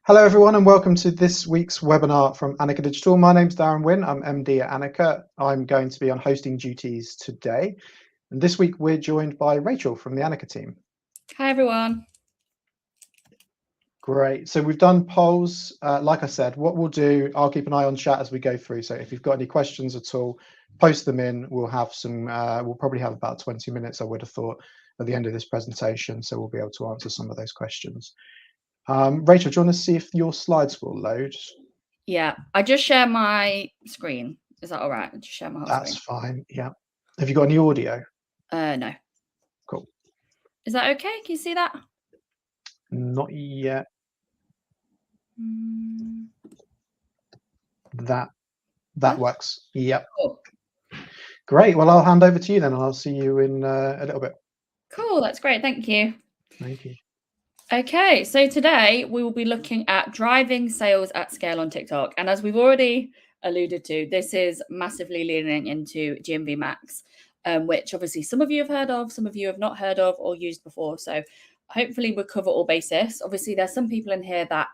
Hello, everyone, and welcome to this week's webinar from Anika Digital. My name's Darren Wynn. I'm MD at Anika. I'm going to be on hosting duties today. And this week, we're joined by Rachel from the Anika team. Hi, everyone. Great. So we've done polls. Like I said, what we'll do, I'll keep an eye on chat as we go through. So if you've got any questions at all, post them in. We'll have some, we'll probably have about 20 minutes, I would have thought, at the end of this presentation. So we'll be able to answer some of those questions. Rachel, do you want to see if your slides will load? Yeah, I just share my screen. Is that all right? I just share my whole screen. That's fine. Yeah. Have you got any audio? No. Cool. Is that okay? Can you see that? Not yet. That works. Yep. Cool. Great. Well, I'll hand over to you then, and I'll see you in a little bit. Cool. That's great. Thank you. Thank you. Okay, so today we will be looking at driving sales at scale on TikTok. And as we've already alluded to, this is massively leaning into GMV Max, which obviously some of you have heard of, some of you have not heard of or used before. So hopefully we'll cover all bases. Obviously, there's some people in here that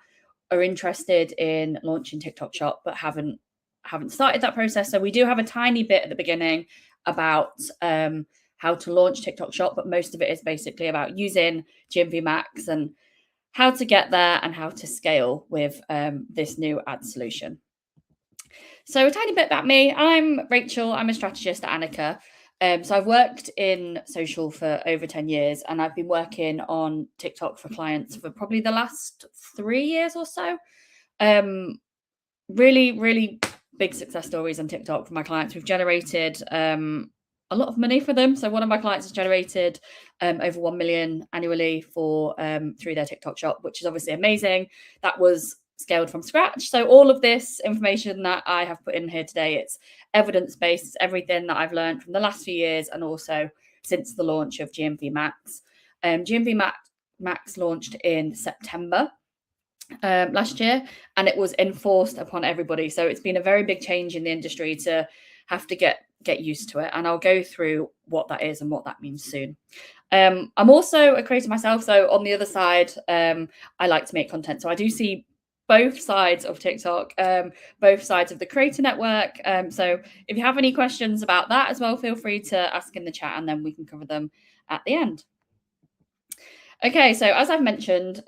are interested in launching TikTok Shop but haven't started that process. So we do have a tiny bit at the beginning about how to launch TikTok Shop, but most of it is basically about using GMV Max and how to get there and how to scale with this new ad solution. So a tiny bit about me. I'm Rachel. I'm a strategist at Anika. So I've worked in social for over 10 years, and I've been working on TikTok for clients for probably the last 3 years or so. Really, really big success stories on TikTok for my clients. We've generated a lot of money for them. So one of my clients has generated over 1 million annually for through their TikTok shop, which is obviously amazing. That was scaled from scratch. So all of this information that I have put in here today, it's evidence-based. It's everything that I've learned from the last few years and also since the launch of GMV Max. GMV Max launched in September last year, and it was enforced upon everybody. So it's been a very big change in the industry to have to get used to it, and I'll go through what that is and what that means soon. I'm also a creator myself, so on the other side, I like to make content. So I do see both sides of TikTok, both sides of the creator network. So if you have any questions about that as well, feel free to ask in the chat, and then we can cover them at the end. Okay, so as I've mentioned,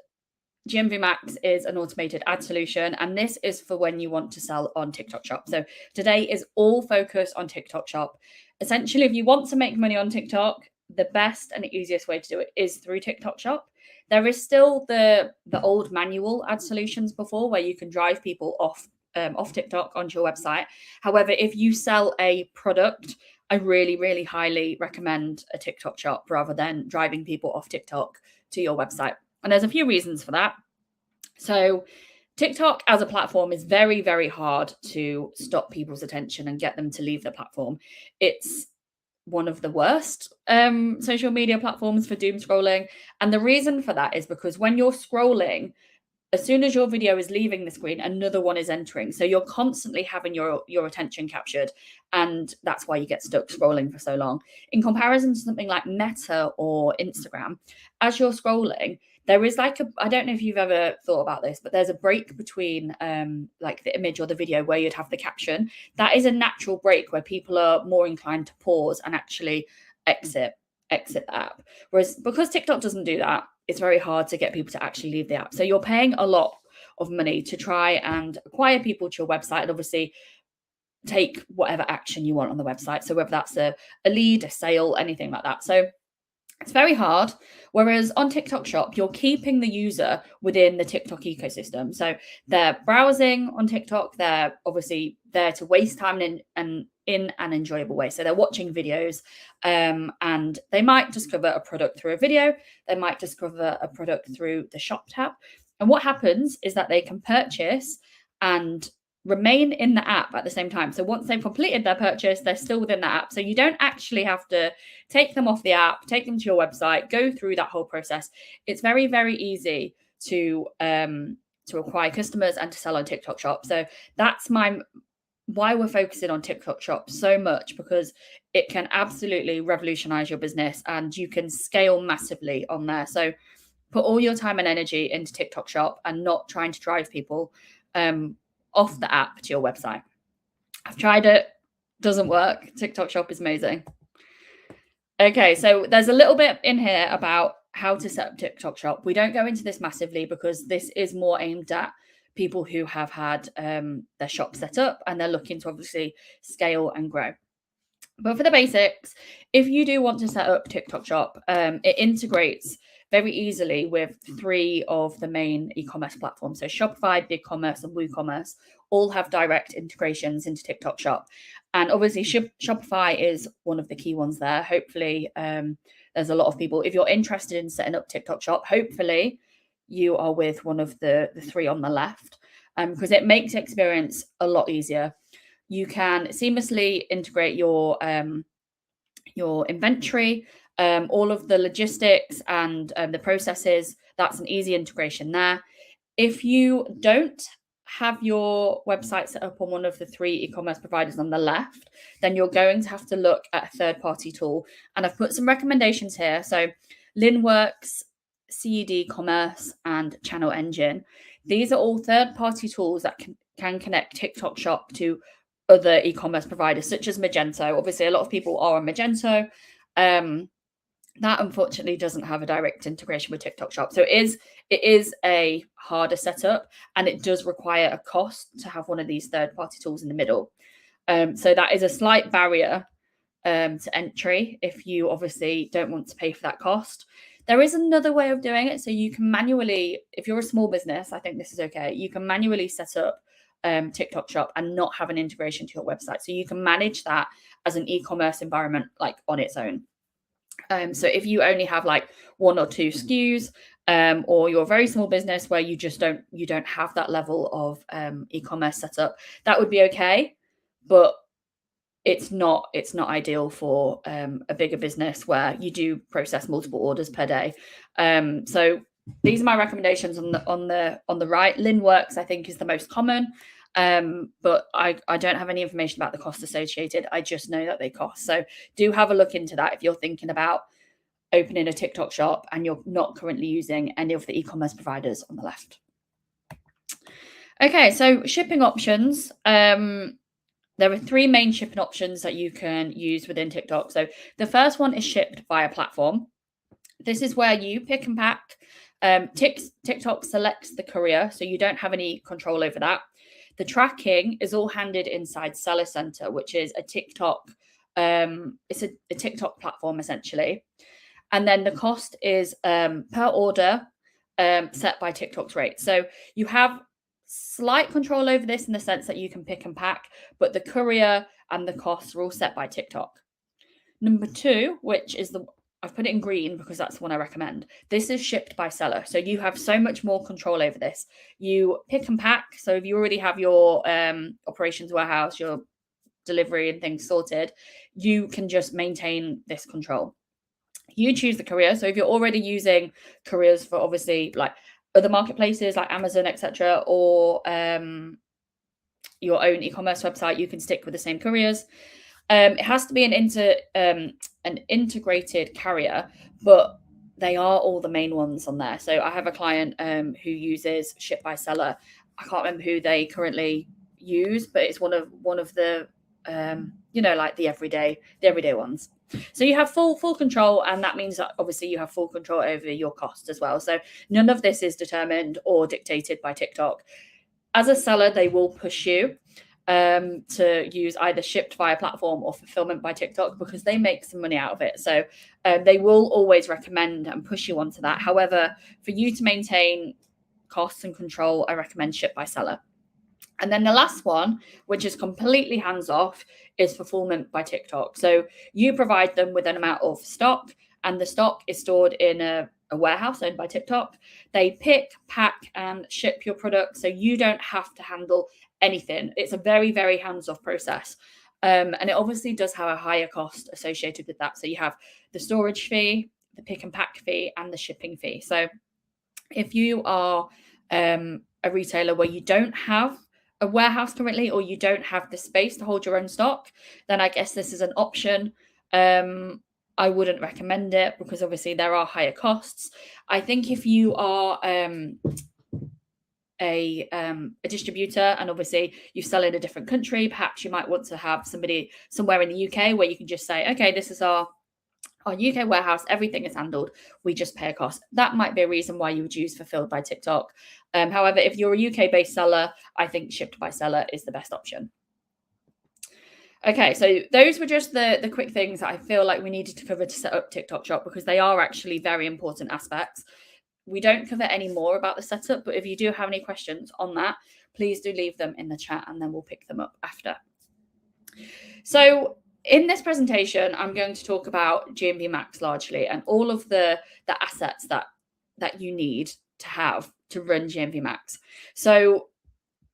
GMV Max is an automated ad solution, and this is for when you want to sell on TikTok Shop. So today is all focused on TikTok Shop. Essentially, if you want to make money on TikTok, the best and easiest way to do it is through TikTok Shop. There is still the old manual ad solutions before, where you can drive people off TikTok onto your website. However, if you sell a product, I really, really highly recommend a TikTok Shop rather than driving people off TikTok to your website. And there's a few reasons for that. So TikTok as a platform is very, very hard to stop people's attention and get them to leave the platform. It's one of the worst social media platforms for doom scrolling. And the reason for that is because when you're scrolling, as soon as your video is leaving the screen, another one is entering. So you're constantly having your attention captured. And that's why you get stuck scrolling for so long. In comparison to something like Meta or Instagram, as you're scrolling, there is like I don't know if you've ever thought about this, but there's a break between like the image or the video where you'd have the caption. That is a natural break where people are more inclined to pause and actually exit the app. Whereas because TikTok doesn't do that, it's very hard to get people to actually leave the app. So you're paying a lot of money to try and acquire people to your website, and obviously take whatever action you want on the website. So whether that's a lead, a sale, anything like that. So it's very hard. Whereas on TikTok Shop, you're keeping the user within the TikTok ecosystem. So they're browsing on TikTok. They're obviously there to waste time in an enjoyable way. So they're watching videos and they might discover a product through a video. They might discover a product through the shop tab. And what happens is that they can purchase and remain in the app at the same time. So once they've completed their purchase, they're still within that app. So you don't actually have to take them off the app, take them to your website, go through that whole process. It's very, very easy to acquire customers and to sell on TikTok Shop. So that's why we're focusing on TikTok Shop so much, because it can absolutely revolutionize your business and you can scale massively on there. So put all your time and energy into TikTok Shop and not trying to drive people off the app to your website. I've tried it, doesn't work. TikTok Shop is amazing. Okay, so there's a little bit in here about how to set up TikTok Shop. We don't go into this massively because this is more aimed at people who have had their shop set up and they're looking to obviously scale and grow. But for the basics, if you do want to set up TikTok Shop, it integrates very easily with 3 of the main e-commerce platforms. So Shopify, BigCommerce, and WooCommerce all have direct integrations into TikTok Shop. And obviously, Shopify is one of the key ones there. Hopefully, there's a lot of people. If you're interested in setting up TikTok Shop, hopefully you are with one of the 3 on the left, because it makes the experience a lot easier. You can seamlessly integrate your inventory, all of the logistics and the processes. That's an easy integration there. If you don't have your website set up on one of the 3 e-commerce providers on the left, then you're going to have to look at a third-party tool. And I've put some recommendations here. So Linworks, CED Commerce, and Channel Engine. These are all third-party tools that can connect TikTok Shop to other e-commerce providers, such as Magento. Obviously, a lot of people are on Magento. That unfortunately doesn't have a direct integration with TikTok Shop. So it is a harder setup, and it does require a cost to have one of these third-party tools in the middle. So that is a slight barrier to entry if you obviously don't want to pay for that cost. There is another way of doing it. So you can manually, if you're a small business, I think this is okay, you can manually set up TikTok Shop and not have an integration to your website. So you can manage that as an e-commerce environment, like on its own. So if you only have like 1 or 2 SKUs, or you're a very small business where you just don't have that level of e-commerce setup, that would be okay. But it's not ideal for a bigger business where you do process multiple orders per day. So these are my recommendations on the right. Linworks, I think, is the most common, but I don't have any information about the cost associated. I just know that they cost. So do have a look into that if you're thinking about opening a TikTok shop and you're not currently using any of the e-commerce providers on the left. Okay, so shipping options. There are 3 main shipping options that you can use within TikTok. So the first one is shipped via platform. This is where you pick and pack. TikTok selects the courier, so you don't have any control over that. The tracking is all handed inside Seller Center, which is a TikTok. It's a TikTok platform essentially, and then the cost is per order, set by TikTok's rate. So you have slight control over this in the sense that you can pick and pack, but the courier and the costs are all set by TikTok. Number 2, which is I've put it in green because that's the one I recommend. This is shipped by seller. So you have so much more control over this. You pick and pack. So if you already have your operations warehouse, your delivery and things sorted, you can just maintain this control. You choose the courier. So if you're already using couriers for obviously like other marketplaces like Amazon, etc., or your own e-commerce website, you can stick with the same couriers. It has to be an integrated carrier, but they are all the main ones on there. So I have a client who uses Ship by Seller. I can't remember who they currently use, but it's one of the like the everyday ones. So you have full control, and that means that obviously you have full control over your costs as well. So none of this is determined or dictated by TikTok. As a seller, they will push you to use either shipped via platform or fulfillment by TikTok because they make some money out of it. So they will always recommend and push you onto that. However, for you to maintain costs and control, I recommend Ship by Seller. And then the last one, which is completely hands-off, is fulfillment by TikTok. So you provide them with an amount of stock, and the stock is stored in a warehouse owned by TikTok. They pick, pack, and ship your product, so you don't have to handle anything. It's a very, very hands-off process. And it obviously does have a higher cost associated with that. So you have the storage fee, the pick and pack fee, and the shipping fee. So if you are a retailer where you don't have a warehouse currently, or you don't have the space to hold your own stock, then I guess this is an option. I I wouldn't recommend it because obviously there are higher costs. I think if you are a distributor and obviously you sell in a different country, perhaps you might want to have somebody somewhere in the UK where you can just say, okay, this is our UK warehouse, everything is handled, we just pay a cost. That might be a reason why you would use Fulfilled by TikTok. However, if you're a UK-based seller, I think Shipped by Seller is the best option. Okay, so those were just the quick things that I feel like we needed to cover to set up TikTok Shop because they are actually very important aspects. We don't cover any more about the setup, but if you do have any questions on that, please do leave them in the chat and then we'll pick them up after. So in this presentation, I'm going to talk about GMV Max largely and all of the assets that you need to have to run GMV Max. So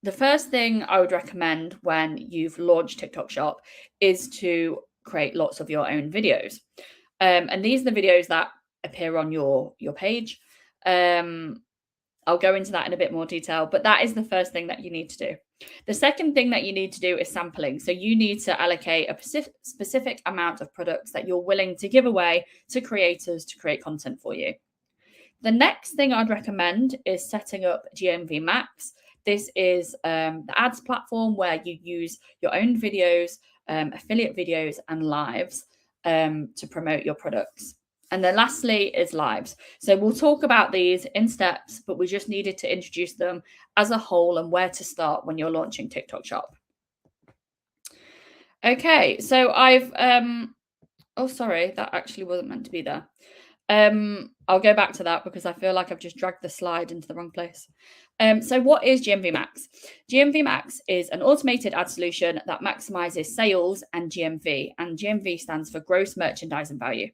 the first thing I would recommend when you've launched TikTok Shop is to create lots of your own videos. And these are the videos that appear on your page. I'll go into that in a bit more detail, but that is the first thing that you need to do. The second thing that you need to do is sampling. So you need to allocate a specific amount of products that you're willing to give away to creators to create content for you. The next thing I'd recommend is setting up GMV Max. This is the ads platform where you use your own videos, affiliate videos, and lives to promote your products. And then lastly is lives. So we'll talk about these in steps, but we just needed to introduce them as a whole and where to start when you're launching TikTok Shop. Okay, so I've, oh, sorry, that actually wasn't meant to be there. I'll go back to that because I feel like I've just dragged the slide into the wrong place. So what is GMV Max? GMV Max is an automated ad solution that maximizes sales and GMV stands for gross merchandising value.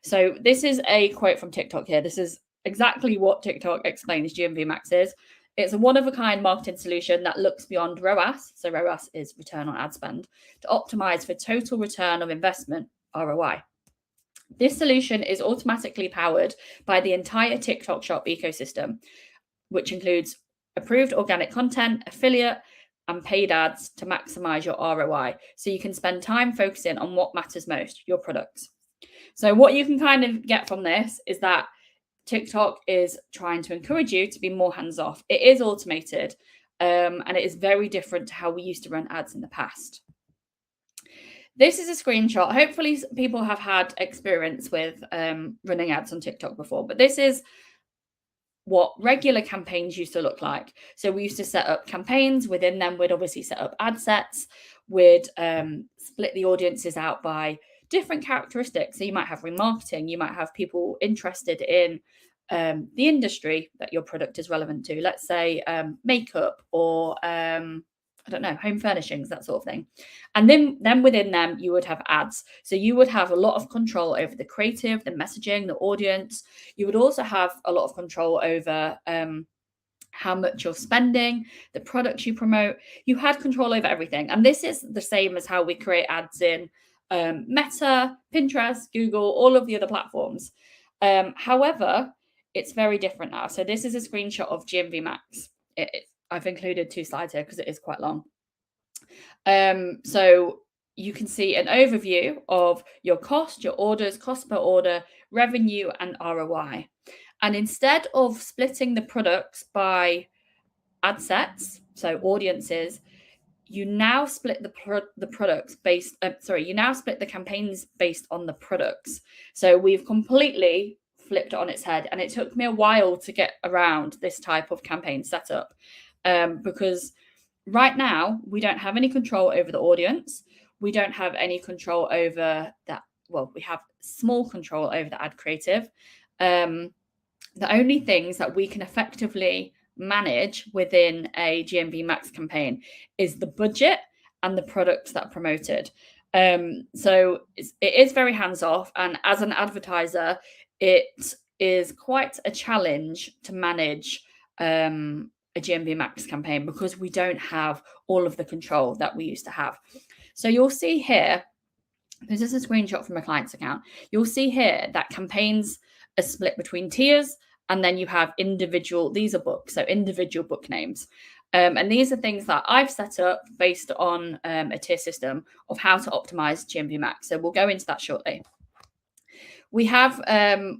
So this is a quote from TikTok here. This is exactly what TikTok explains GMV Max is. It's a one-of-a-kind marketing solution that looks beyond ROAS, so ROAS is return on ad spend, to optimize for total return of investment, ROI. This solution is automatically powered by the entire TikTok Shop ecosystem, which includes approved organic content, affiliate, and paid ads to maximize your ROI. So you can spend time focusing on what matters most, your products. So what you can kind of get from this is that TikTok is trying to encourage you to be more hands-off. It is automated, and it is very different to how we used to run ads in the past. This is a screenshot. Hopefully people have had experience with running ads on TikTok before, but this is what regular campaigns used to look like. So we used to set up campaigns. Within them, we'd obviously set up ad sets. We'd split the audiences out by different characteristics. So you might have remarketing. You might have people interested in the industry that your product is relevant to. Let's say makeup or I don't know, home furnishings, that sort of thing. And then within them, you would have ads. So you would have a lot of control over the creative, the messaging, the audience. You would also have a lot of control over how much you're spending, the products you promote. You had control over everything. And this is the same as how we create ads in Meta, Pinterest, Google, all of the other platforms. However, it's very different now. So this is a screenshot of GMV Max. I've included 2 slides here because it is quite long. So you can see an overview of your cost, your orders, cost per order, revenue, and ROI. And instead of splitting the products by ad sets, so audiences, you now split the products based. You now split the campaigns based on the products. So we've completely flipped it on its head, and it took me a while to get around this type of campaign setup. Because right now we don't have any control over the audience. We don't have any control over that. Well, we have small control over the ad creative. The only things that we can effectively manage within a GMV Max campaign is the budget and the products that are promoted. So it is very hands-off. And as an advertiser, it is quite a challenge to manage a GMV Max campaign because we don't have all of the control that we used to have. So you'll see here, this is a screenshot from a client's account. You'll see here that campaigns are split between tiers, and then you have individual, these are books, so individual book names. And these are things that I've set up based on a tier system of how to optimize GMV Max. So we'll go into that shortly. we have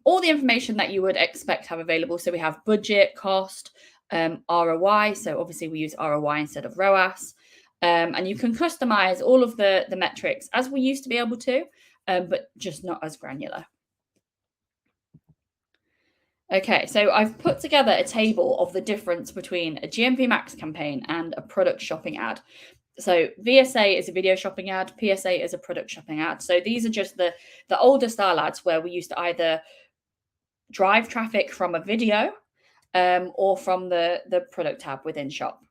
all the information that you would expect to have available. So we have budget, cost, ROI. So obviously we use ROI instead of ROAS. And you can customize all of the metrics as we used to be able to, but just not as granular. Okay, so I've put together a table of the difference between a GMV Max campaign and a product shopping ad. So VSA is a video shopping ad, PSA is a product shopping ad. So these are just the older style ads where we used to either drive traffic from a video or from the product tab within shop.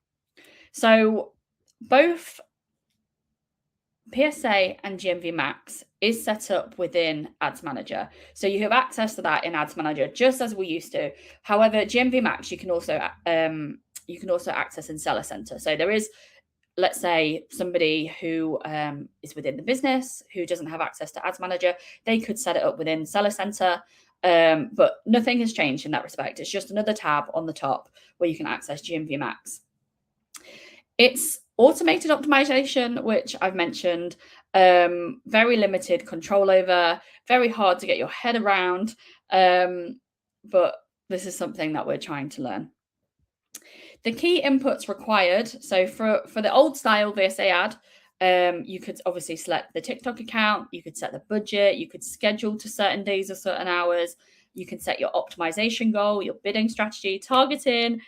So both PSA and GMV Max is set up within Ads Manager. So you have access to that in Ads Manager, just as we used to. However, GMV Max, you can also access in Seller Center. So there is, let's say, somebody who is within the business who doesn't have access to Ads Manager, they could set it up within Seller Center. But nothing has changed in that respect. It's just another tab on the top where you can access GMV Max. It's automated optimization, which I've mentioned, very limited control over, very hard to get your head around, but this is something that we're trying to learn. The key inputs required, so for the old style VSA ad, you could obviously select the TikTok account, you could set the budget, you could schedule to certain days or certain hours, you can set your optimization goal, your bidding strategy, targeting,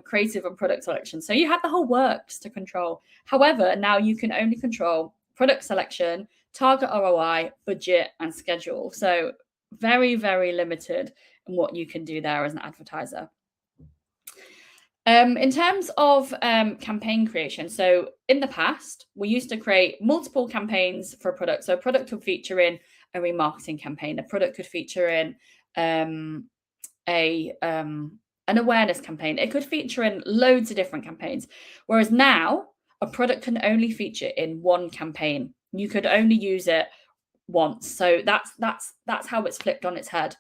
creative and product selection. So you had the whole works to control. However, now you can only control product selection, target ROI, budget, and schedule. So very, very limited in what you can do there as an advertiser. In terms of campaign creation, so in the past, we used to create multiple campaigns for a product. So a product would feature in a remarketing campaign. A product could feature in an awareness campaign. It could feature in loads of different campaigns. Whereas now, a product can only feature in one campaign. You could only use it once. So that's how it's flipped on its head.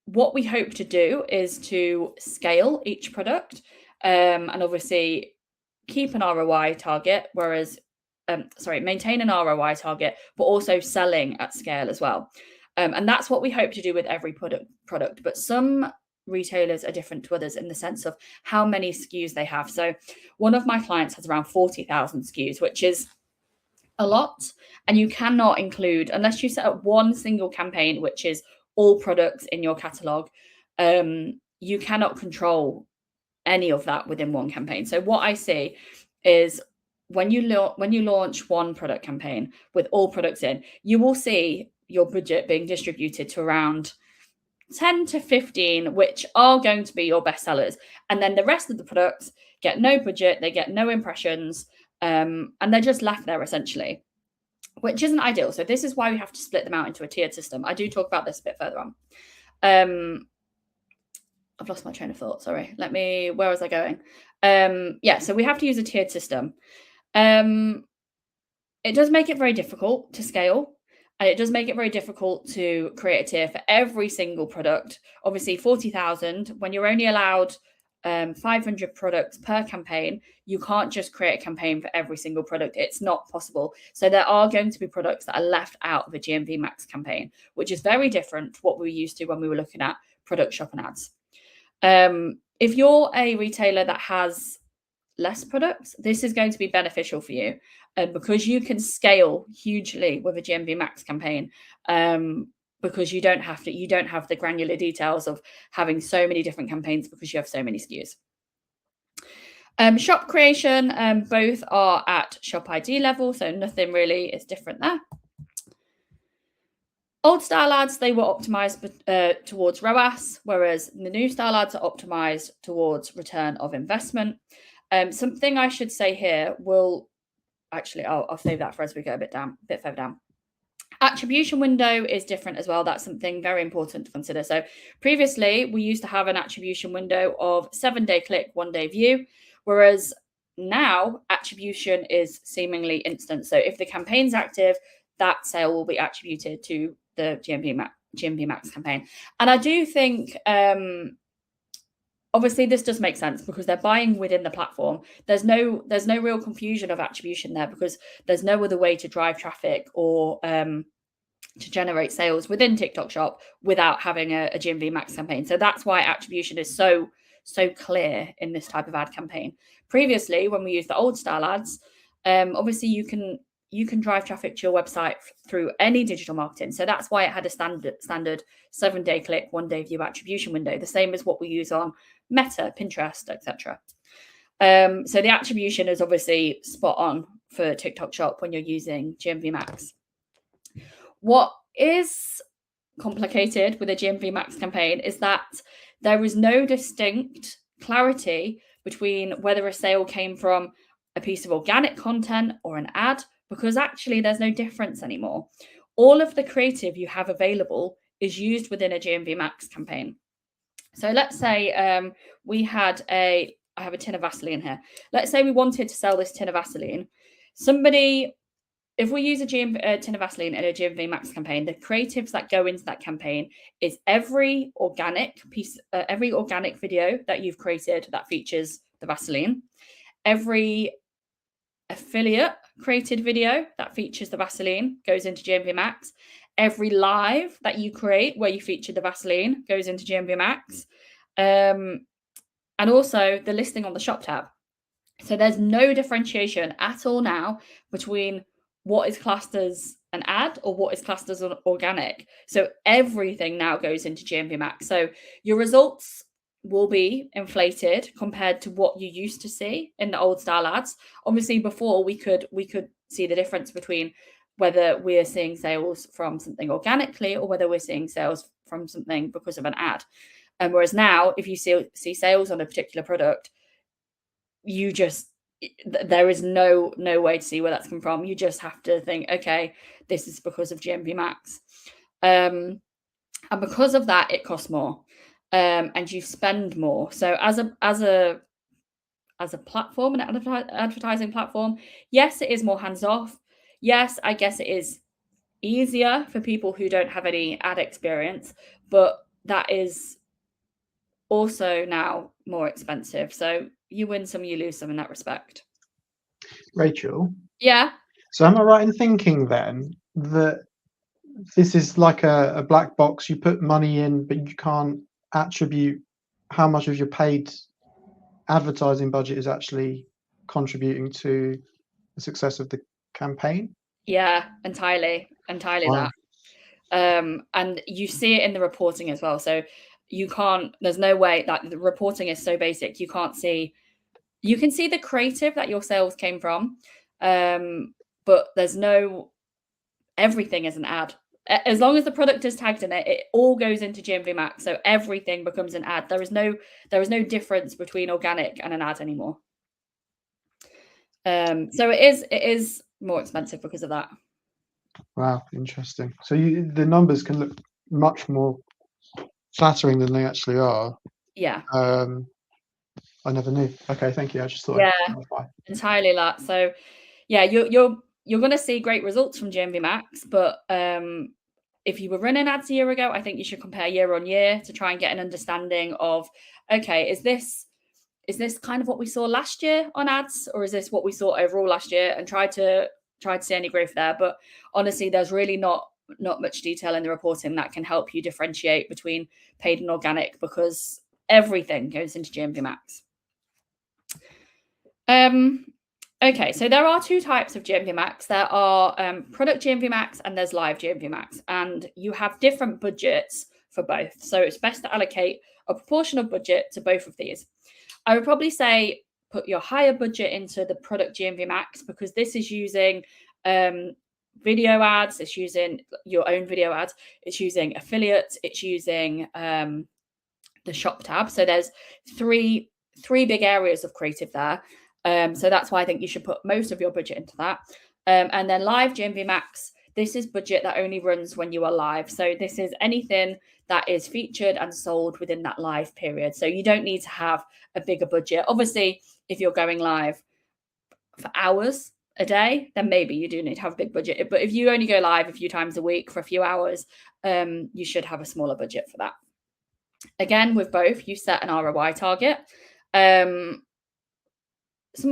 What we hope to do is to scale each product and obviously keep an ROI target, maintain an ROI target, but also selling at scale as well. And that's what we hope to do with every product. But some retailers are different to others in the sense of how many SKUs they have. So one of my clients has around 40,000 SKUs, which is a lot. And you cannot include, unless you set up one single campaign, which is all products in your catalog, you cannot control any of that within one campaign. So what I see is when you launch one product campaign with all products in, you will see your budget being distributed to around 10 to 15, which are going to be your best sellers. And then the rest of the products get no budget, they get no impressions, and they're just left there essentially, which isn't ideal. So this is why we have to split them out into a tiered system. I do talk about this a bit further on. I've lost my train of thought. Sorry. Where was I going? So we have to use a tiered system. It does make it very difficult to scale. And it does make it very difficult to create a tier for every single product. Obviously, 40,000, when you're only allowed 500 products per campaign, you can't just create a campaign for every single product. It's not possible. So there are going to be products that are left out of a GMV Max campaign, which is very different to what we were used to when we were looking at product shopping ads. If you're a retailer that has less products, this is going to be beneficial for you because you can scale hugely with a GMV Max campaign because you don't have the granular details of having so many different campaigns because you have so many SKUs. Shop creation, both are at shop ID level, so nothing really is different there. Old style ads, they were optimized towards ROAS, whereas the new style ads are optimized towards return of investment. Something I should say here I'll save that for as we go a bit further down. Attribution window is different as well. That's something very important to consider. So previously, we used to have an attribution window of 7-day click, 1-day view, whereas now attribution is seemingly instant. So if the campaign's active, that sale will be attributed to the GMV Max campaign. And I do think obviously this does make sense because they're buying within the platform. There's no real confusion of attribution there because there's no other way to drive traffic or to generate sales within TikTok Shop without having a GMV Max campaign. So that's why attribution is so clear in this type of ad campaign. Previously, when we used the old style ads, obviously you can drive traffic to your website through any digital marketing. So that's why it had a standard 7-day click, 1-day view attribution window, the same as what we use on Meta, Pinterest, etc. So the attribution is obviously spot on for TikTok Shop when you're using GMV Max. What is complicated with a GMV Max campaign is that there is no distinct clarity between whether a sale came from a piece of organic content or an ad, because actually there's no difference anymore. All of the creative you have available is used within a GMV Max campaign. So let's say I have a tin of Vaseline here. Let's say we wanted to sell this tin of Vaseline. If we use a tin of Vaseline in a GMV Max campaign, the creatives that go into that campaign is every organic video that you've created that features the Vaseline, every affiliate created video that features the Vaseline goes into GMV Max, every live that you create where you feature the Vaseline goes into GMV Max, and also the listing on the shop tab. So there's no differentiation at all now between what is classed as an ad or what is classed as an organic. So everything now goes into GMV Max. So your results will be inflated compared to what you used to see in the old style ads. Obviously, before we could see the difference between whether we're seeing sales from something organically or whether we're seeing sales from something because of an ad. And whereas now, if you see sales on a particular product, there is no way to see where that's come from. You just have to think, okay, this is because of GMV Max. And because of that, it costs more. And you spend more. So as a platform, an advertising platform, yes, it is more hands-off. Yes, I guess it is easier for people who don't have any ad experience, but that is also now more expensive. So you win some, you lose some in that respect. Rachel? Yeah. So am I right in thinking then that this is like a black box? You put money in, but you can't attribute how much of your paid advertising budget is actually contributing to the success of the campaign? Yeah, entirely Wow. that. And you see it in the reporting as well. So there's no way that the reporting is so basic. You can see the creative that your sales came from, but there's no, everything is an ad. As long as the product is tagged in it, it all goes into GMV Max. So everything becomes an ad. There is no difference between organic and an ad anymore. So it is more expensive because of that. Wow, interesting. So the numbers can look much more flattering than they actually are. Yeah. I never knew. Okay, thank you. I just thought. Entirely that. So yeah, you're going to see great results from GMV Max, but if you were running ads a year ago, I think you should compare year on year to try and get an understanding of, okay, is this kind of what we saw last year on ads, or is this what we saw overall last year, and try to see any growth there. But honestly, there's really not much detail in the reporting that can help you differentiate between paid and organic, because everything goes into GMV Max. Okay, so there are two types of GMV Max. There are product GMV Max and there's live GMV Max, and you have different budgets for both. So it's best to allocate a proportion of budget to both of these. I would probably say put your higher budget into the product GMV Max, because this is using video ads, it's using your own video ads, it's using affiliates, it's using the shop tab. So there's three big areas of creative there. So that's why I think you should put most of your budget into that. And then live GMV Max, this is budget that only runs when you are live. So this is anything that is featured and sold within that live period. So you don't need to have a bigger budget. Obviously, if you're going live for hours a day, then maybe you do need to have a big budget. But if you only go live a few times a week for a few hours, you should have a smaller budget for that. Again, with both, you set an ROI target. Some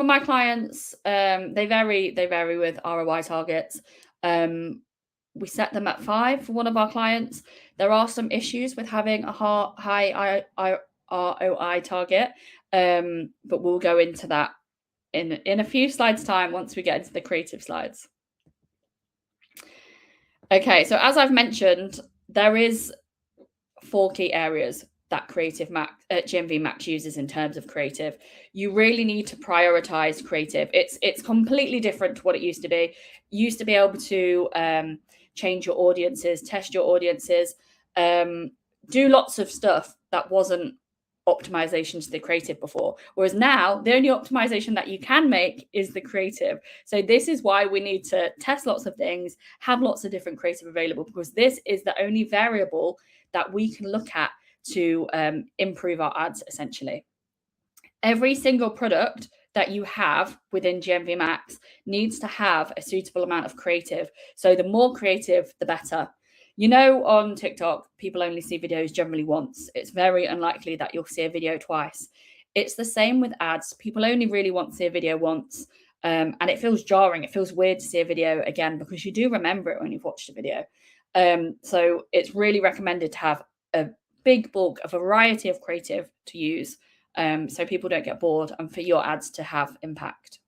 of my clients, they vary with ROI targets. we set them at 5 for one of our clients. There are some issues with having a high ROI target, but we'll go into that in a few slides time once we get into the creative slides. Okay, so as I've mentioned, there is 4 key areas that GMV Max uses in terms of creative. You really need to prioritize creative. It's completely different to what it used to be. You used to be able to change your audiences, test your audiences, do lots of stuff that wasn't optimization to the creative before. Whereas now, the only optimization that you can make is the creative. So this is why we need to test lots of things, have lots of different creative available, because this is the only variable that we can look at to improve our ads, essentially. Every single product that you have within GMV Max needs to have a suitable amount of creative. So the more creative, the better. You know, on TikTok, people only see videos generally once. It's very unlikely that you'll see a video twice. It's the same with ads. People only really want to see a video once. And it feels jarring. It feels weird to see a video again because you do remember it when you've watched a video. So it's really recommended to have a big bulk, a variety of creative to use, so people don't get bored and for your ads to have impact.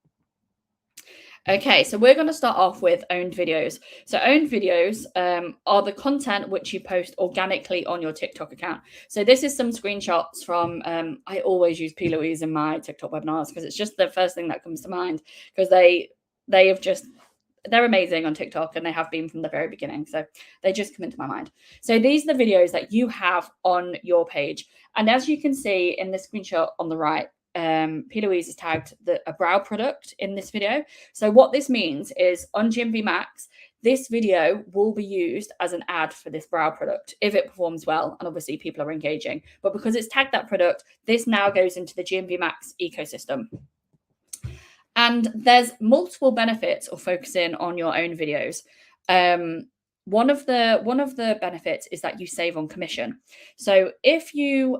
Okay, so we're going to start off with owned videos. So owned videos are the content which you post organically on your TikTok account. So this is some screenshots from, I always use P. Louise in my TikTok webinars because it's just the first thing that comes to mind, because they're amazing on TikTok and they have been from the very beginning. So they just come into my mind. So these are the videos that you have on your page. And as you can see in the screenshot on the right, P. Louise has tagged a brow product in this video. So what this means is on GMV Max, this video will be used as an ad for this brow product if it performs well. And obviously people are engaging. But because it's tagged that product, this now goes into the GMV Max ecosystem. And there's multiple benefits of focusing on your own videos. One of the benefits is that you save on commission. So if you,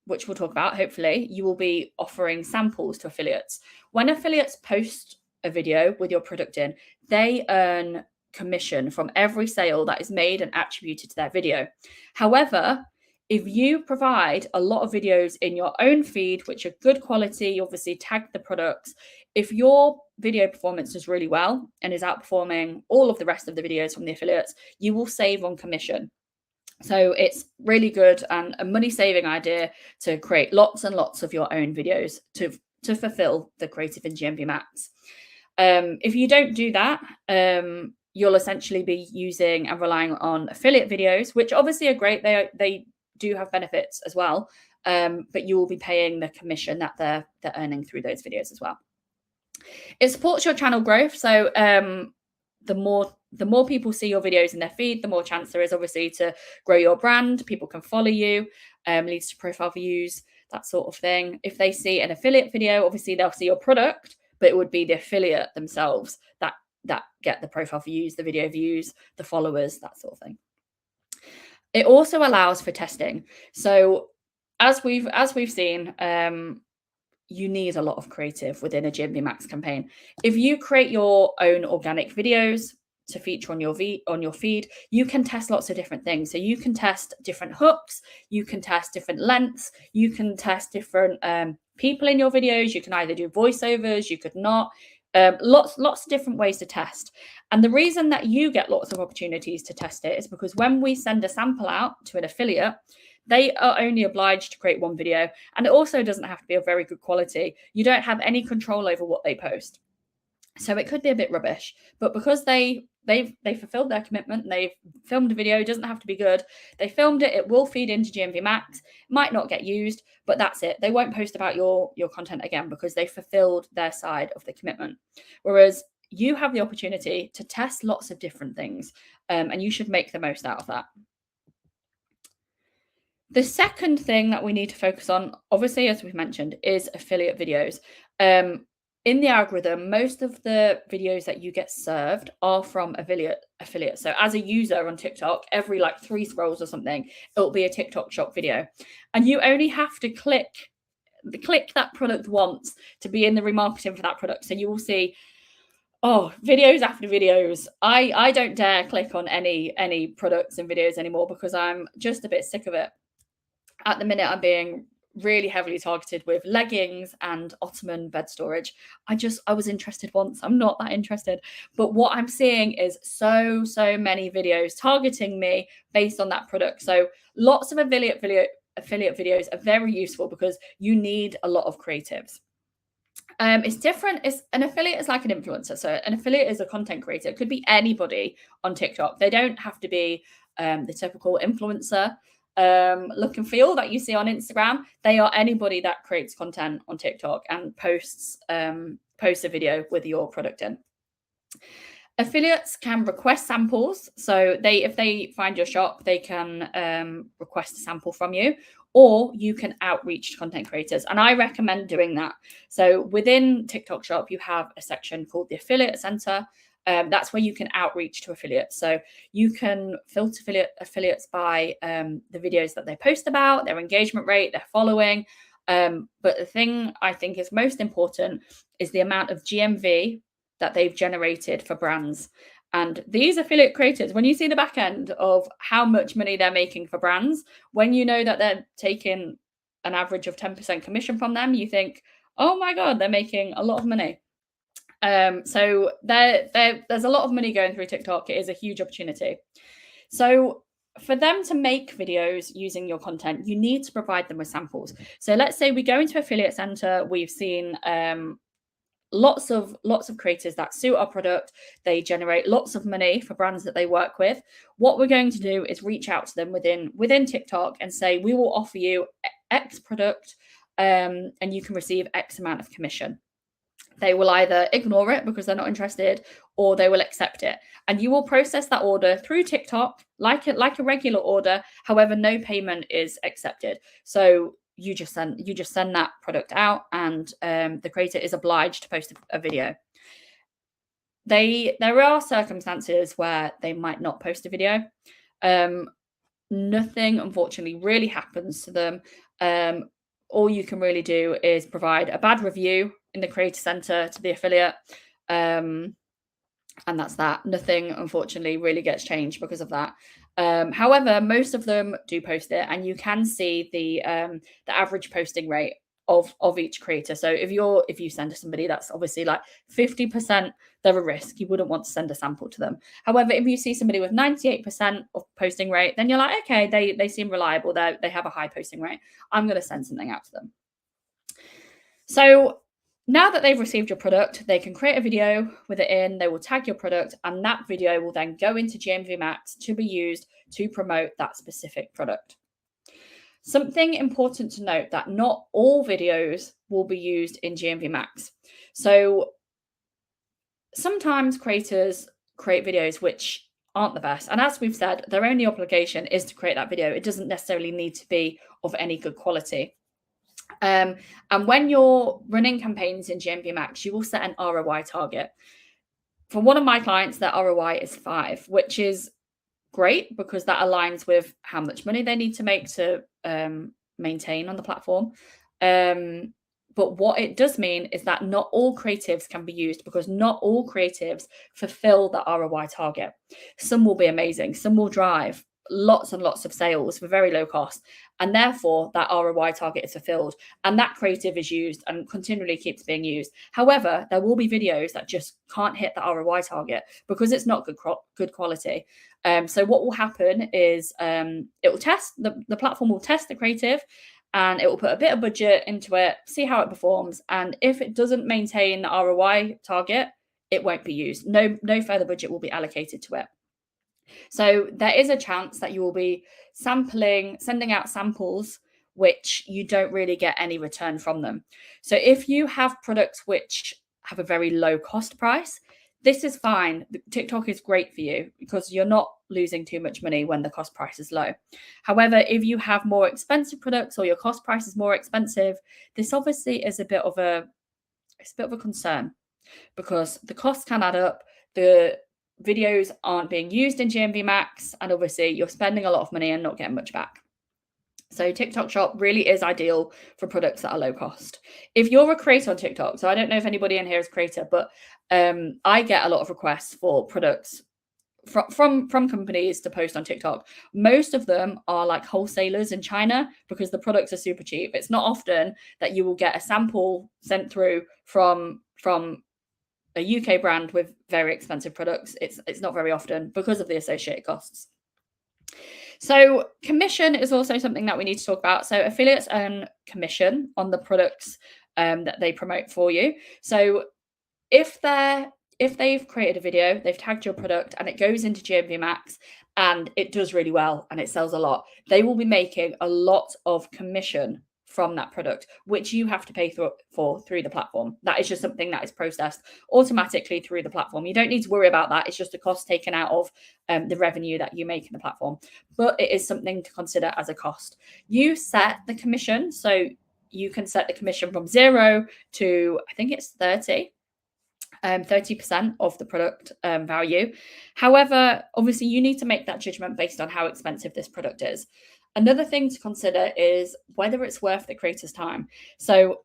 which we'll talk about, hopefully, you will be offering samples to affiliates. When affiliates post a video with your product in, they earn commission from every sale that is made and attributed to their video. However, if you provide a lot of videos in your own feed, which are good quality, obviously tag the products, if your video performance does really well and is outperforming all of the rest of the videos from the affiliates, you will save on commission. So it's really good and a money-saving idea to create lots and lots of your own videos to fulfill the creative in GMV Max. If you don't do that, you'll essentially be using and relying on affiliate videos, which obviously are great. They do have benefits as well, but you will be paying the commission that they're earning through those videos as well. It supports your channel growth. So the more people see your videos in their feed, the more chance there is obviously to grow your brand. People can follow you, leads to profile views, that sort of thing. If they see an affiliate video, obviously they'll see your product, but it would be the affiliate themselves that get the profile views, the video views, the followers, that sort of thing. It also allows for testing. So as we've seen, you need a lot of creative within a GMV Max campaign. If you create your own organic videos to feature on your feed, you can test lots of different things. So you can test different hooks, you can test different lengths, you can test different people in your videos. You can either do voiceovers, you could not. Lots of different ways to test. And the reason that you get lots of opportunities to test it is because when we send a sample out to an affiliate, they are only obliged to create one video. And it also doesn't have to be of very good quality. You don't have any control over what they post. So it could be a bit rubbish. But because they've fulfilled their commitment, and they've filmed a video, it doesn't have to be good. They filmed it, it will feed into GMV Max. It might not get used, but that's it. They won't post about your content again because they fulfilled their side of the commitment. Whereas you have the opportunity to test lots of different things, and you should make the most out of that. The second thing that we need to focus on, obviously, as we've mentioned, is affiliate videos. In the algorithm, most of the videos that you get served are from affiliates. So as a user on TikTok, every like 3 scrolls or something, it'll be a TikTok shop video. And you only have to click that product once to be in the remarketing for that product. So you will see Oh, videos after videos. I don't dare click on any products and videos anymore because I'm just a bit sick of it. At the minute, I'm being really heavily targeted with leggings and ottoman bed storage. I was interested once. I'm not that interested. But what I'm seeing is so many videos targeting me based on that product. So lots of affiliate videos are very useful because you need a lot of creatives. It's different. It's an affiliate is like an influencer. So an affiliate is a content creator. It could be anybody on TikTok. They don't have to be the typical influencer look and feel that you see on Instagram. They are anybody that creates content on TikTok and posts a video with your product in. Affiliates can request samples. So if they find your shop, they can request a sample from you, or you can outreach to content creators. And I recommend doing that. So within TikTok Shop, you have a section called the Affiliate Center. That's where you can outreach to affiliates. So you can filter affiliates by the videos that they post about, their engagement rate, their following. But the thing I think is most important is the amount of GMV that they've generated for brands. And these affiliate creators, when you see the back end of how much money they're making for brands, when you know that they're taking an average of 10% commission from them, you think, oh my God, they're making a lot of money. So there's a lot of money going through TikTok. It is a huge opportunity. So for them to make videos using your content, you need to provide them with samples. So let's say we go into Affiliate Center, we've seen lots of creators that suit our product. They generate lots of money for brands that they work with. What we're going to do is reach out to them within TikTok and say, we will offer you X product and you can receive X amount of commission. They will either ignore it because they're not interested, or they will accept it. And you will process that order through TikTok like a regular order. However, no payment is accepted. So you just send that product out, and the creator is obliged to post a video. There are circumstances where they might not post a video. Nothing, unfortunately, really happens to them. All you can really do is provide a bad review in the creator center to the affiliate. And that's that. Nothing, unfortunately, really gets changed because of that. However, most of them do post it, and you can see the average posting rate of each creator. So if you send to somebody that's obviously like 50%, they're a risk. You wouldn't want to send a sample to them. However, if you see somebody with 98% of posting rate, then you're like, okay, they seem reliable. They have a high posting rate. I'm going to send something out to them. So now that they've received your product, they can create a video with it in, they will tag your product, and that video will then go into GMV Max to be used to promote that specific product. Something important to note that not all videos will be used in GMV Max. So sometimes creators create videos which aren't the best. And as we've said, their only obligation is to create that video. It doesn't necessarily need to be of any good quality. And when you're running campaigns in GMV Max, you will set an ROI target. For one of my clients, their ROI is 5, which is great because that aligns with how much money they need to make to maintain on the platform. But what it does mean is that not all creatives can be used because not all creatives fulfill the ROI target. Some will be amazing. Some will drive lots and lots of sales for very low cost. And therefore, that ROI target is fulfilled. And that creative is used and continually keeps being used. However, there will be videos that just can't hit the ROI target because it's not good quality. So what will happen is it will test, the platform will test the creative, and it will put a bit of budget into it, see how it performs. And if it doesn't maintain the ROI target, it won't be used. No further budget will be allocated to it. So there is a chance that you will be sending out samples which you don't really get any return from them. So if you have products which have a very low cost price, this is fine. TikTok is great for you because you're not losing too much money when the cost price is low. However, if you have more expensive products or your cost price is more expensive, this obviously is a bit of a concern because the costs can add up. The videos aren't being used in GMV Max, and obviously you're spending a lot of money and not getting much back. So TikTok Shop really is ideal for products that are low cost. If you're a creator on TikTok, so I don't know if anybody in here is a creator, but I get a lot of requests for products from companies to post on TikTok. Most of them are like wholesalers in China because the products are super cheap. It's not often that you will get a sample sent through from a UK brand with very expensive products. It's not very often because of the associated costs. So commission is also something that we need to talk about. So affiliates earn commission on the products that they promote for you. So if they've created a video, they've tagged your product and it goes into GMV Max and it does really well and it sells a lot, they will be making a lot of commission from that product, which you have to pay for through the platform. That is just something that is processed automatically through the platform. You don't need to worry about that. It's just a cost taken out of the revenue that you make in the platform. But it is something to consider as a cost. You set the commission. So you can set the commission from 0 to, I think it's 30% of the product value. However, obviously you need to make that judgment based on how expensive this product is. Another thing to consider is whether it's worth the creator's time. So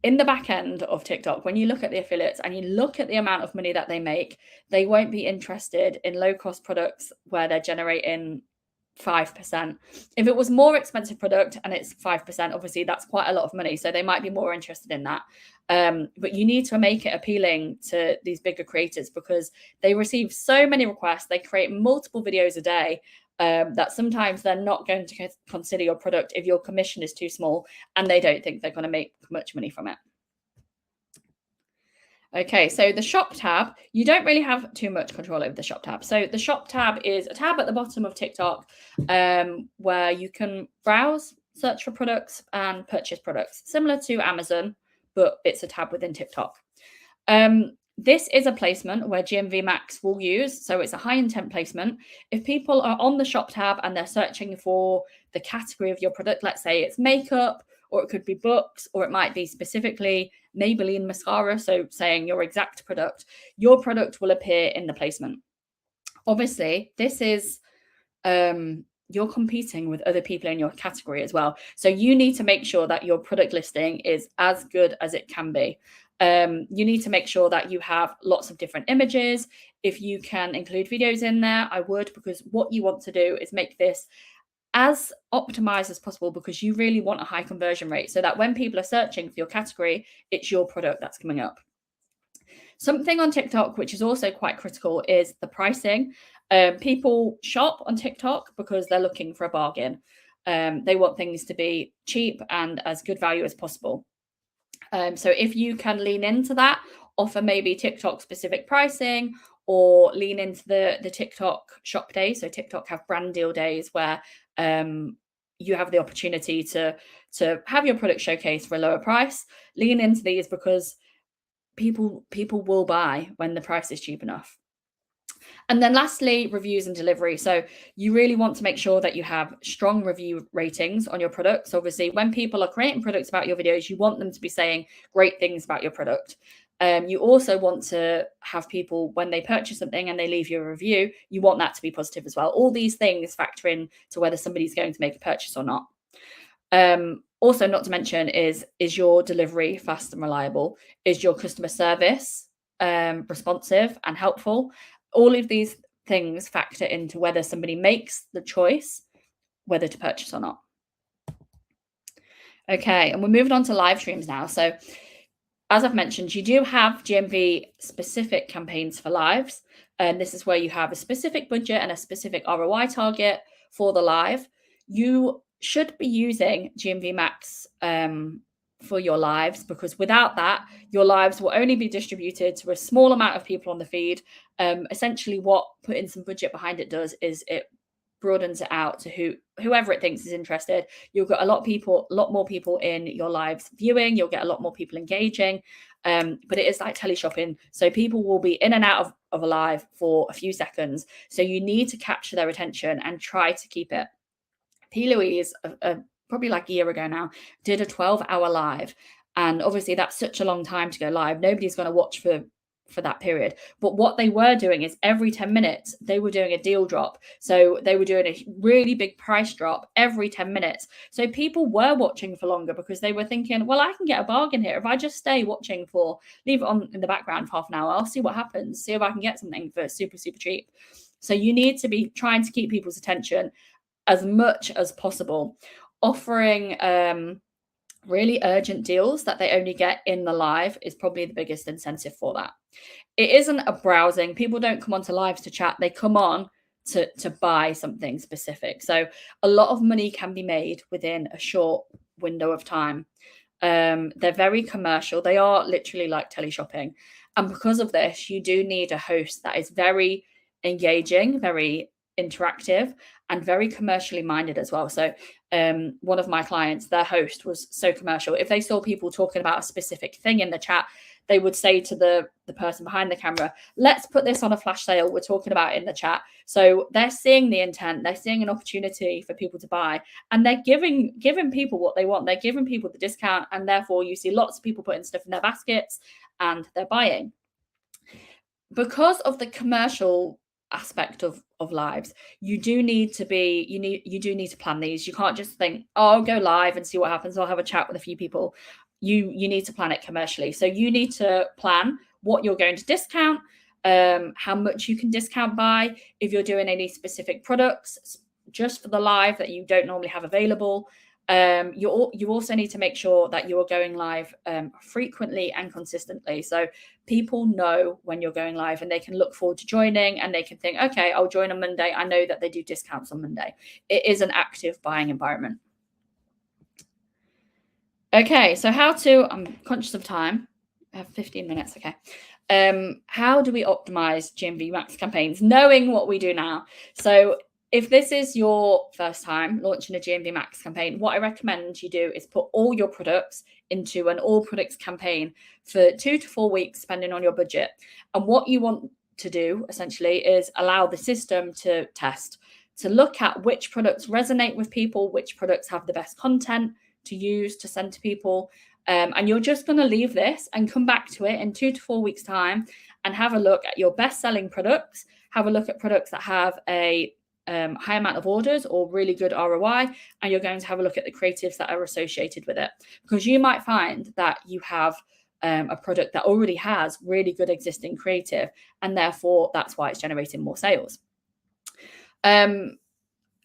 in the back end of TikTok, when you look at the affiliates and you look at the amount of money that they make, they won't be interested in low cost products where they're generating 5%. If it was more expensive product and it's 5%, obviously that's quite a lot of money. So they might be more interested in that. But you need to make it appealing to these bigger creators because they receive so many requests. They create multiple videos a day that sometimes they're not going to consider your product if your commission is too small and they don't think they're going to make much money from it. Okay, so the shop tab, you don't really have too much control over the shop tab. So the shop tab is a tab at the bottom of TikTok where you can browse, search for products and purchase products, similar to Amazon, but it's a tab within TikTok. This is a placement where GMV Max will use, so it's a high intent placement. If people are on the shop tab and they're searching for the category of your product, let's say it's makeup, or it could be books, or it might be specifically Maybelline mascara, so saying your exact product, your product will appear in the placement. Obviously, this is you're competing with other people in your category as well. So you need to make sure that your product listing is as good as it can be. You need to make sure that you have lots of different images. If you can include videos in there, I would, because what you want to do is make this as optimized as possible because you really want a high conversion rate so that when people are searching for your category, it's your product that's coming up. Something on TikTok, which is also quite critical, is the pricing. People shop on TikTok because they're looking for a bargain. They want things to be cheap and as good value as possible. So if you can lean into that, offer maybe TikTok specific pricing or lean into the TikTok shop days. So TikTok have brand deal days where you have the opportunity to have your product showcased for a lower price. Lean into these because people will buy when the price is cheap enough. And then lastly, reviews and delivery. So you really want to make sure that you have strong review ratings on your products. Obviously, when people are creating products about your videos, you want them to be saying great things about your product. You also want to have people, when they purchase something and they leave you a review, you want that to be positive as well. All these things factor in to whether somebody's going to make a purchase or not. Also, not to mention is your delivery fast and reliable? Is your customer service responsive and helpful? All of these things factor into whether somebody makes the choice whether to purchase or not. Okay, and we're moving on to live streams now. So as I've mentioned, you do have GMV specific campaigns for lives. And this is where you have a specific budget and a specific ROI target for the live. You should be using GMV Max for your lives, because without that, your lives will only be distributed to a small amount of people on the feed. Essentially, what putting some budget behind it does is it broadens it out to whoever it thinks is interested. You'll get a lot more people in your lives viewing. You'll get a lot more people engaging. But it is like teleshopping, so people will be in and out of a live for a few seconds. So you need to capture their attention and try to keep it. P. Louise, probably like a year ago now, did a 12-hour live, and obviously that's such a long time to go live. Nobody's going to watch for for that period. But what they were doing is every 10 minutes, they were doing a deal drop. So they were doing a really big price drop every 10 minutes. So people were watching for longer because they were thinking, well, I can get a bargain here. If I just stay watching for, leave it on in the background for half an hour, I'll see what happens, see if I can get something for super, super cheap. So you need to be trying to keep people's attention as much as possible, offering really urgent deals that they only get in the live is probably the biggest incentive for that. It isn't a browsing. People don't come onto lives to chat. They come on to buy something specific. So a lot of money can be made within a short window of time. They're very commercial. They are literally like teleshopping. And because of this, you do need a host that is very engaging, very interactive, and very commercially minded as well. So one of my clients, their host was so commercial. If they saw people talking about a specific thing in the chat, they would say to the person behind the camera, let's put this on a flash sale we're talking about in the chat. So they're seeing the intent, they're seeing an opportunity for people to buy, and they're giving people what they want. They're giving people the discount, and therefore you see lots of people putting stuff in their baskets and they're buying. Because of the commercial aspect of lives, you do need to plan these. You can't just think, oh, I'll go live and see what happens, I'll have a chat with a few people. You need to plan it commercially. So you need to plan what you're going to discount, how much you can discount by, if you're doing any specific products just for the live that you don't normally have available. You also need to make sure that you are going live frequently and consistently. So people know when you're going live and they can look forward to joining, and they can think, okay, I'll join on Monday. I know that they do discounts on Monday. It is an active buying environment. Okay, so I'm conscious of time. I have 15 minutes, okay. How do we optimize GMV Max campaigns, knowing what we do now? So if this is your first time launching a GMV Max campaign, what I recommend you do is put all your products into an all products campaign for 2 to 4 weeks, depending on your budget. And what you want to do essentially is allow the system to test, to look at which products resonate with people, which products have the best content to use to send to people. And you're just going to leave this and come back to it in 2 to 4 weeks time and have a look at your best selling products, have a look at products that have a high amount of orders or really good ROI, and you're going to have a look at the creatives that are associated with it, because you might find that you have a product that already has really good existing creative, and therefore that's why it's generating more sales.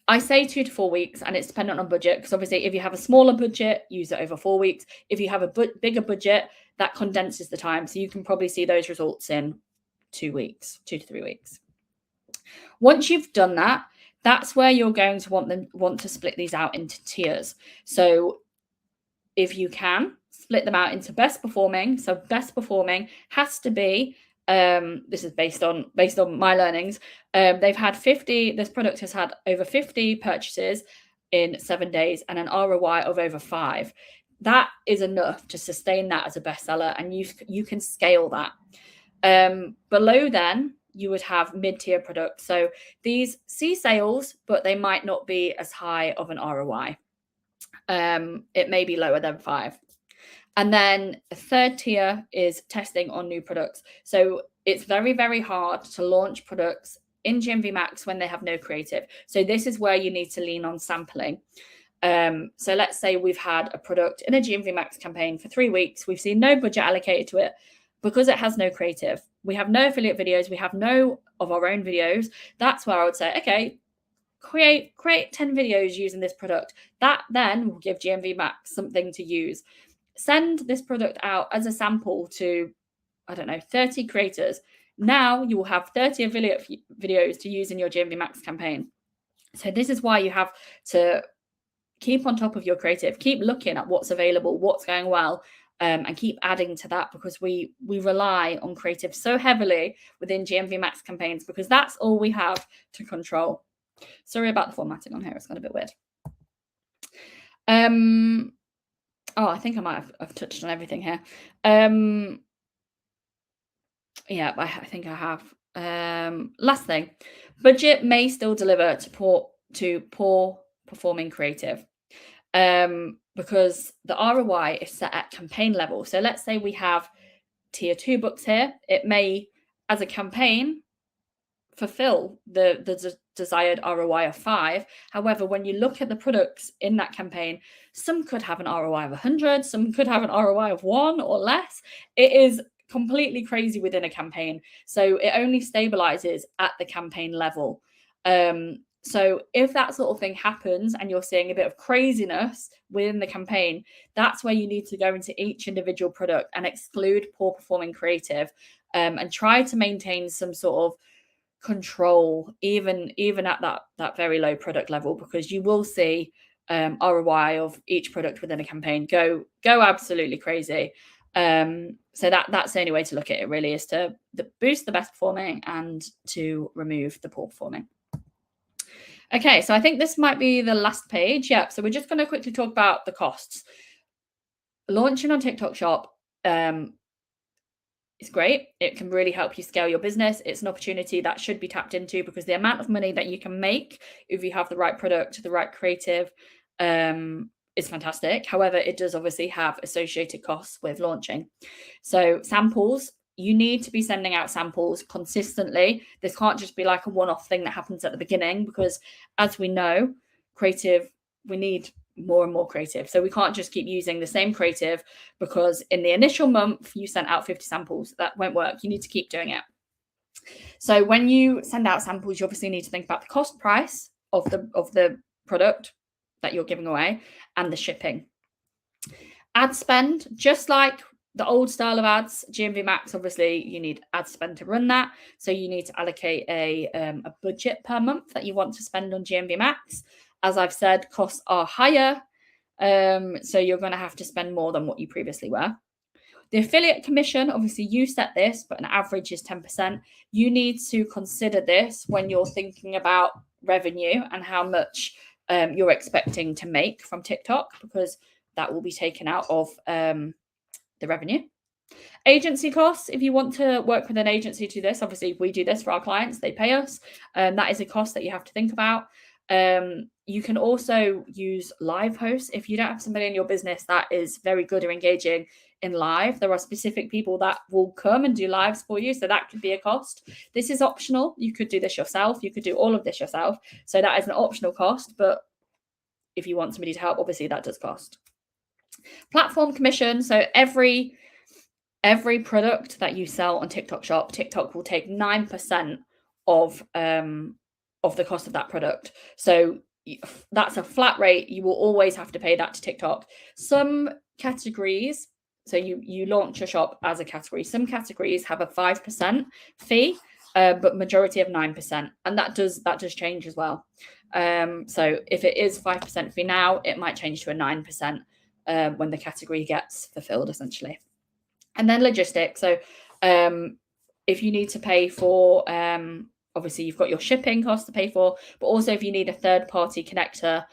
I say 2 to 4 weeks, and it's dependent on budget, because obviously if you have a smaller budget, use it over 4 weeks. If you have a bigger budget, that condenses the time, so you can probably see those results in 2 weeks, 2 to 3 weeks. Once you've done that, that's where you're going to want to split these out into tiers. So if you can, split them out into best performing. So best performing has to be, this is based on my learnings. This product has had over 50 purchases in 7 days and an ROI of over 5. That is enough to sustain that as a bestseller, and you can scale that. Below then, you would have mid-tier products. So these see sales, but they might not be as high of an ROI. It may be lower than 5. And then the third tier is testing on new products. So it's very, very hard to launch products in GMV Max when they have no creative. So this is where you need to lean on sampling. So let's say we've had a product in a GMV Max campaign for 3 weeks. We've seen no budget allocated to it because it has no creative. We have no affiliate videos. We have no of our own videos. That's where I would say, okay, create 10 videos using this product. That then will give GMV Max something to use. Send this product out as a sample to, 30 creators. Now you will have 30 affiliate videos to use in your GMV Max campaign. So this is why you have to keep on top of your creative, keep looking at what's available, what's going well, and keep adding to that, because we rely on creative so heavily within GMV Max campaigns, because that's all we have to control. Sorry about the formatting on here, it's got a bit weird. I think I might have touched on everything here. Yeah, I think I have. Last thing, budget may still deliver to poor performing creative, because the ROI is set at campaign level. So let's say we have tier 2 books here. It may, as a campaign, fulfill the desired ROI of 5. However, when you look at the products in that campaign, some could have an ROI of 100, some could have an ROI of 1 or less. It is completely crazy within a campaign. So it only stabilizes at the campaign level. So if that sort of thing happens and you're seeing a bit of craziness within the campaign, that's where you need to go into each individual product and exclude poor performing creative, and try to maintain some sort of control even at that very low product level, because you will see ROI of each product within a campaign go absolutely crazy. So that's the only way to look at it, really, is to boost the best performing and to remove the poor performing. Okay, so I think this might be the last page. Yeah, so we're just going to quickly talk about the costs. Launching on TikTok Shop is great. It can really help you scale your business. It's an opportunity that should be tapped into, because the amount of money that you can make if you have the right product, the right creative, is fantastic. However, it does obviously have associated costs with launching. So samples, you need to be sending out samples consistently. This can't just be like a one-off thing that happens at the beginning, because as we know, creative, we need more and more creative. So we can't just keep using the same creative, because in the initial month you sent out 50 samples. That won't work. You need to keep doing it. So when you send out samples, you obviously need to think about the cost price of the product that you're giving away and the shipping. Ad spend, just like the old style of ads, GMV max, obviously you need ad spend to run that. So you need to allocate a budget per month that you want to spend on GMV max. As I've said, costs are higher, so you're going to have to spend more than what you previously were. The affiliate commission, obviously you set this, but an average is 10%. You need to consider this when you're thinking about revenue and how much you're expecting to make from TikTok, because that will be taken out of the revenue. Agency costs, if you want to work with an agency to do this, obviously we do this for our clients, they pay us. That is a cost that you have to think about. You can also use live hosts. If you don't have somebody in your business that is very good at engaging in live, there are specific people that will come and do lives for you. So that could be a cost. This is optional. You could do this yourself. You could do all of this yourself. So that is an optional cost. But if you want somebody to help, obviously that does cost. Platform commission. So every product that you sell on TikTok Shop, TikTok will take 9% of the cost of that product. So that's a flat rate. You will always have to pay that to TikTok. Some categories, so you launch your shop as a category. Some categories have a 5% fee, but majority of 9%, and that does change as well. So if it is 5% fee now, it might change to a 9% when the category gets fulfilled, essentially. And then logistics. So if you need to pay for, obviously you've got your shipping costs to pay for, but also if you need a third-party connector,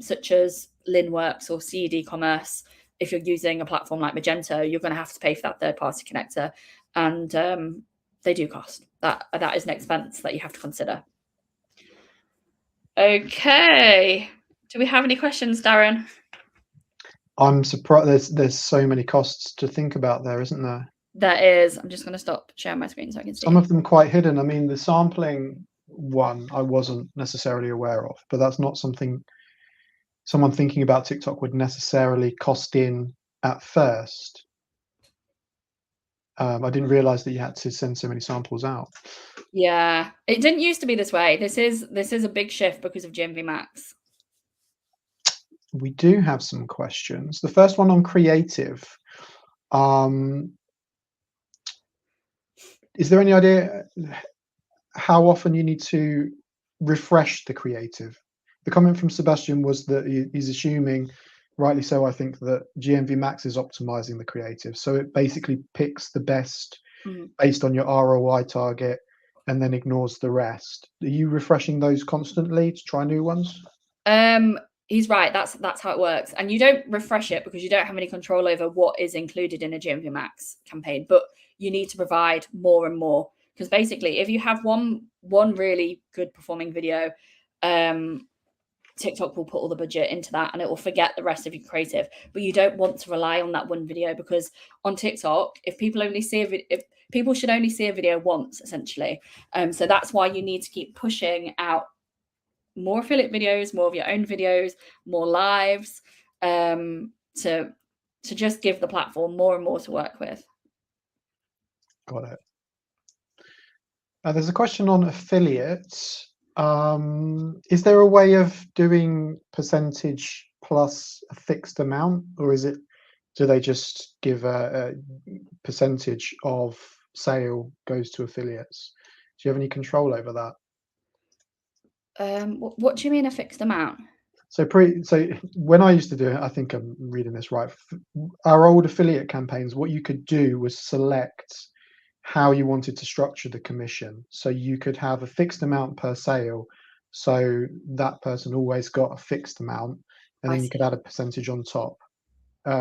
such as Linworks or CED Commerce, if you're using a platform like Magento, you're going to have to pay for that third-party connector, and they do cost. That is an expense that you have to consider. Okay. Do we have any questions, Darren? I'm surprised there's so many costs to think about there, isn't there? There is. I'm just going to stop sharing my screen so I can see. Some of them quite hidden. I mean, the sampling one I wasn't necessarily aware of, but that's not something someone thinking about TikTok would necessarily cost in at first. I didn't realize that you had to send so many samples out. Yeah, it didn't used to be this way. This is a big shift because of GMV Max. We do have some questions. The first one on creative. Is there any idea how often you need to refresh the creative? The comment from Sebastian was that he's assuming, rightly so, I think, that GMV Max is optimizing the creative. So it basically picks the best based on your ROI target and then ignores the rest. Are you refreshing those constantly to try new ones? He's right. That's how it works. And you don't refresh it because you don't have any control over what is included in a GMV Max campaign, but you need to provide more and more. Because basically, if you have one really good performing video, TikTok will put all the budget into that and it will forget the rest of your creative. But you don't want to rely on that one video, because on TikTok, if people only see a video, if people should only see a video once, essentially. So that's why you need to keep pushing out more affiliate videos, more of your own videos, more lives, to just give the platform more and more to work with. Got it. There's a question on affiliates. Is there a way of doing percentage plus a fixed amount, or do they just give a percentage of sale goes to affiliates? Do you have any control over that? What do you mean a fixed amount? So when I used to do it, I think I'm reading this right. Our old affiliate campaigns, what you could do was select how you wanted to structure the commission. So you could have a fixed amount per sale, so that person always got a fixed amount, and then you could add a percentage on top.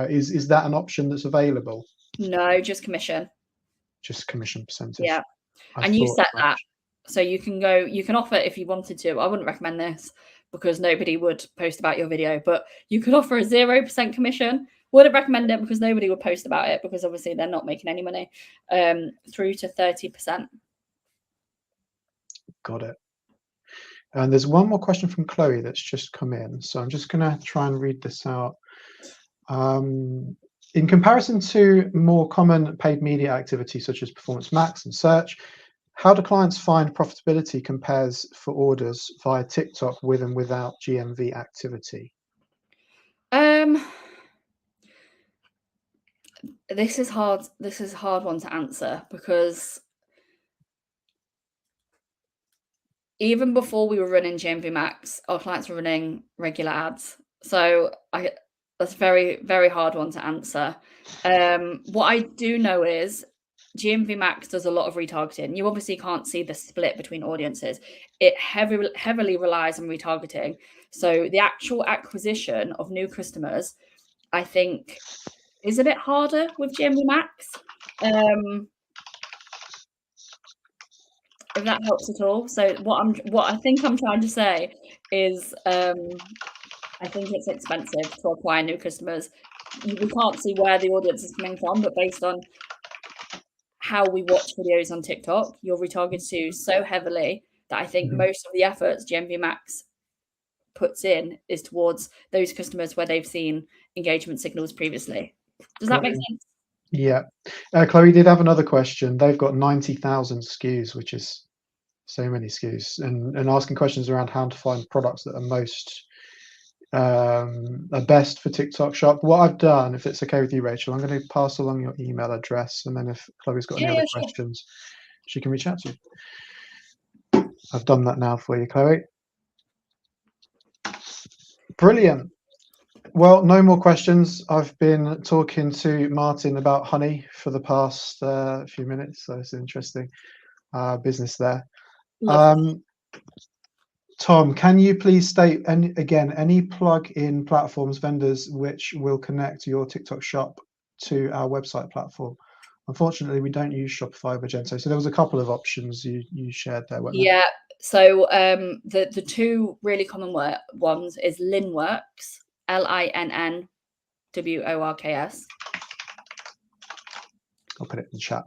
Is that an option that's available? No, just commission. Just commission percentage. Yeah, and you set that. So you can offer if you wanted to. I wouldn't recommend this because nobody would post about your video, but you could offer a 0% commission. Wouldn't recommend it because nobody would post about it, because obviously they're not making any money, through to 30%. Got it. And there's one more question from Chloe that's just come in. So I'm just going to try and read this out. In comparison to more common paid media activities such as Performance Max and search, how do clients find profitability compares for orders via TikTok with and without GMV activity? This is hard. This is a hard one to answer, because even before we were running GMV Max, our clients were running regular ads. So that's a very, very hard one to answer. What I do know is GMV Max does a lot of retargeting. You obviously can't see the split between audiences. It heavily relies on retargeting. So the actual acquisition of new customers, I think, is a bit harder with GMV Max. If that helps at all. So what I think I'm trying to say is, I think it's expensive to acquire new customers. We can't see where the audience is coming from, but based on how we watch videos on TikTok, you're retargeted to so heavily that I think most of the efforts GMV Max puts in is towards those customers where they've seen engagement signals previously. Does that make sense? Yeah. Chloe did have another question. They've got 90,000 SKUs, which is so many SKUs, and asking questions around how to find products that are best for TikTok Shop. What I've done, if it's okay with you, Rachel, I'm going to pass along your email address, and then if Chloe's got any other questions, she can reach out to you. I've done that now for you, Chloe. Brilliant. Well, no more questions. I've been talking to Martin about honey for the past few minutes, so it's interesting business there. Tom, can you please state any plug-in platforms, vendors which will connect your TikTok shop to our website platform? Unfortunately, we don't use Shopify or Magento, so there was a couple of options you shared there. Yeah. So the two really common ones is Linnworks, LINNWORKS. I'll put it in the chat.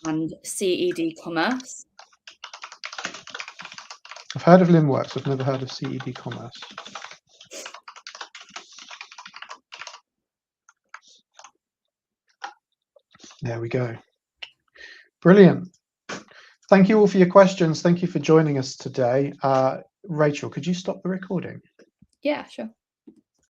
And CED Commerce. I've heard of Linnworks. I've never heard of CED Commerce. There we go. Brilliant. Thank you all for your questions. Thank you for joining us today. Rachel, could you stop the recording? Yeah, sure.